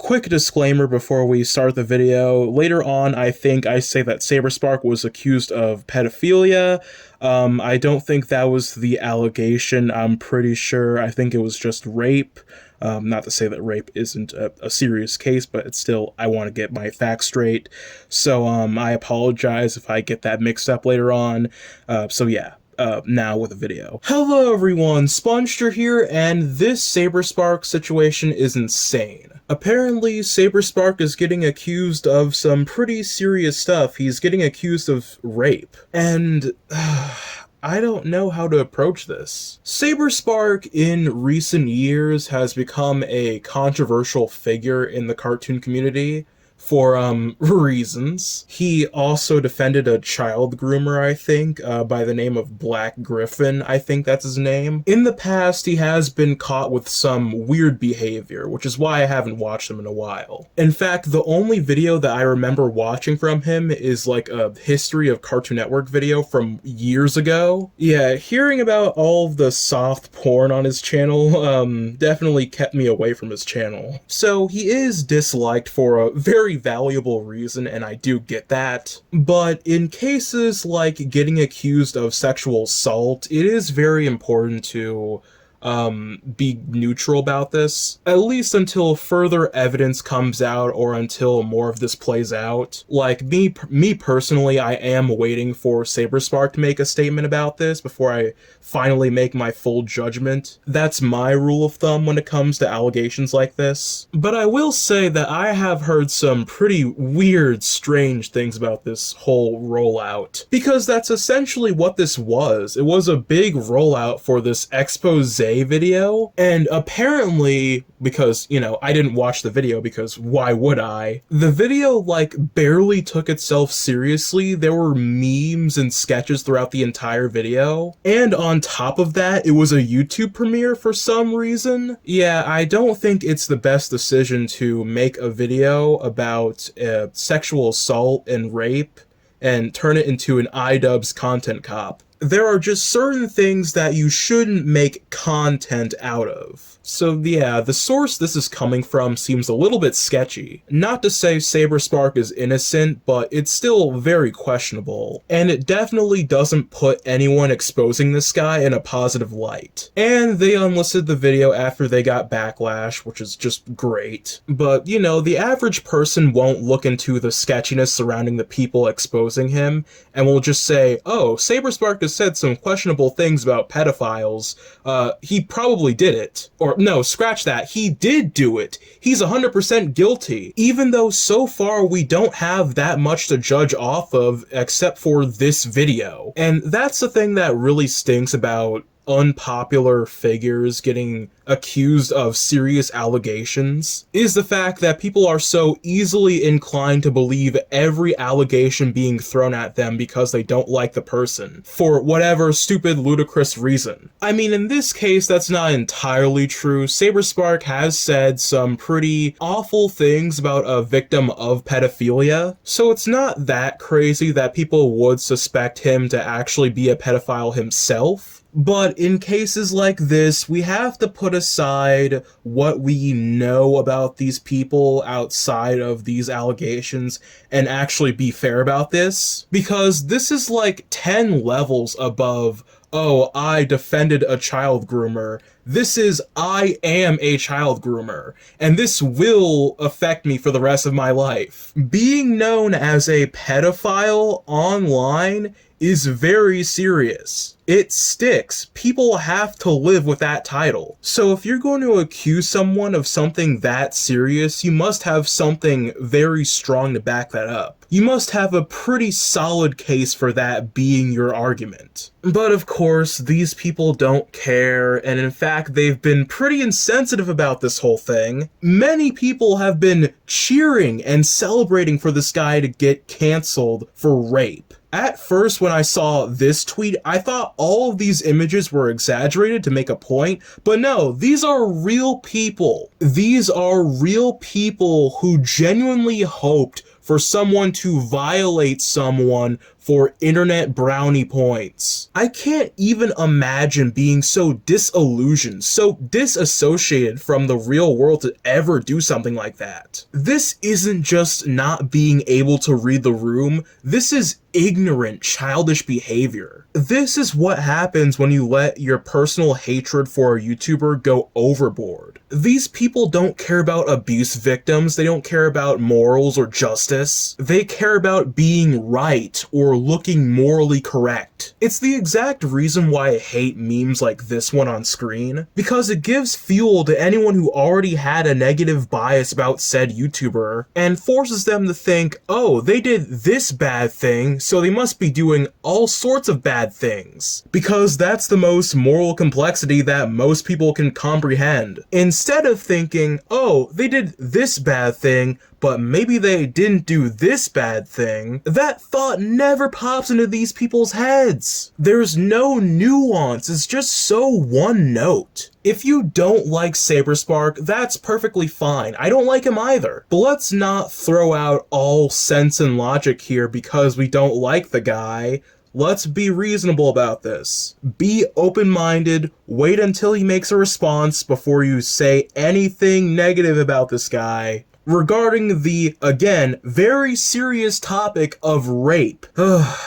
Quick disclaimer before we start the video. Later on, I think I say that Saberspark was accused of pedophilia. I don't think that was the allegation. I'm pretty sure. I think it was just rape. Not to say that rape isn't a serious case, but it's still, I want to get my facts straight. So I apologize if I get that mixed up later on. So yeah. Now with a video. Hello everyone, spongestur here, and this Saberspark situation is insane. Apparently, Saberspark is getting accused of some pretty serious stuff. He's getting accused of rape. And I don't know how to approach this. Saberspark in recent years has become a controversial figure in the cartoon community for reasons. He also defended a child groomer, I think, by the name of Black Griffin, I think that's his name. In the past, he has been caught with some weird behavior, which is why I haven't watched him in a while. In fact, the only video that I remember watching from him is like a history of Cartoon Network video from years ago. Yeah, hearing about all of the soft porn on his channel definitely kept me away from his channel. So he is disliked for a very valuable reason, and I do get that. But in cases like getting accused of sexual assault, it is very important to be neutral about this, at least until further evidence comes out or until more of this plays out. Like, me personally, I am waiting for Saberspark to make a statement about this before I finally make my full judgment. That's my rule of thumb when it comes to allegations like this. But I will say that I have heard some pretty weird, strange things about this whole rollout, because that's essentially what this was. It was a big rollout for this expose video, and apparently, because, you know, I didn't watch the video because why would I? The video, like, barely took itself seriously. There were memes and sketches throughout the entire video, and on top of that, it was a YouTube premiere for some reason. Yeah, I don't think it's the best decision to make a video about sexual assault and rape and turn it into an iDubbbz content cop. There are just certain things that you shouldn't make content out of. So yeah, the source this is coming from seems a little bit sketchy. Not to say Saberspark is innocent, but it's still very questionable. And it definitely doesn't put anyone exposing this guy in a positive light. And they unlisted the video after they got backlash, which is just great. But, you know, the average person won't look into the sketchiness surrounding the people exposing him, and will just say, oh, Saberspark has said some questionable things about pedophiles. He probably did it. Or no, scratch that. He did do it. He's 100% guilty. Even though so far we don't have that much to judge off of except for this video. And that's the thing that really stinks about unpopular figures getting accused of serious allegations, is the fact that people are so easily inclined to believe every allegation being thrown at them because they don't like the person, for whatever stupid, ludicrous reason. I mean, in this case, that's not entirely true. Saberspark has said some pretty awful things about a victim of pedophilia, so it's not that crazy that people would suspect him to actually be a pedophile himself. But in cases like this, we have to put aside what we know about these people outside of these allegations and actually be fair about this. Because this is like 10 levels above, oh, I defended a child groomer. This is, I am a child groomer, and this will affect me for the rest of my life. Being known as a pedophile online is very serious. It sticks. People have to live with that title. So if you're going to accuse someone of something that serious, you must have something very strong to back that up. You must have a pretty solid case for that being your argument. But of course, these people don't care, and in fact, they've been pretty insensitive about this whole thing. Many people have been cheering and celebrating for this guy to get canceled for rape. At first, when I saw this tweet, I thought all of these images were exaggerated to make a point, but no, these are real people. These are real people who genuinely hoped for someone to violate someone for internet brownie points. I can't even imagine being so disillusioned, so disassociated from the real world to ever do something like that. This isn't just not being able to read the room, this is ignorant, childish behavior. This is what happens when you let your personal hatred for a YouTuber go overboard. These people don't care about abuse victims, they don't care about morals or justice. They care about being right or looking morally correct. It's the exact reason why I hate memes like this one on screen, because it gives fuel to anyone who already had a negative bias about said YouTuber, and forces them to think, oh, they did this bad thing, so they must be doing all sorts of bad things. Because that's the most moral complexity that most people can comprehend. Instead of thinking, oh, they did this bad thing, but maybe they didn't do this bad thing, that thought never pops into these people's heads. There's no nuance, it's just so one note. If you don't like Saberspark, that's perfectly fine. I don't like him either. But let's not throw out all sense and logic here because we don't like the guy. Let's be reasonable about this. Be open-minded, wait until he makes a response before you say anything negative about this guy. Regarding the, again, very serious topic of rape.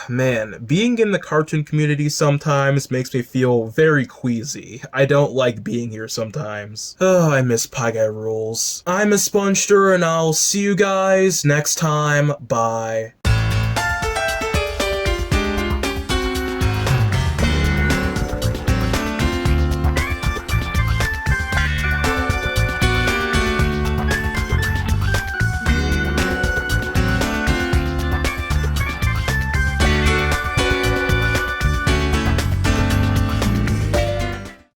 Man, being in the cartoon community sometimes makes me feel very queasy. I don't like being here sometimes. I miss Pie Guy Rules. I'm a spongestur and I'll see you guys next time. Bye.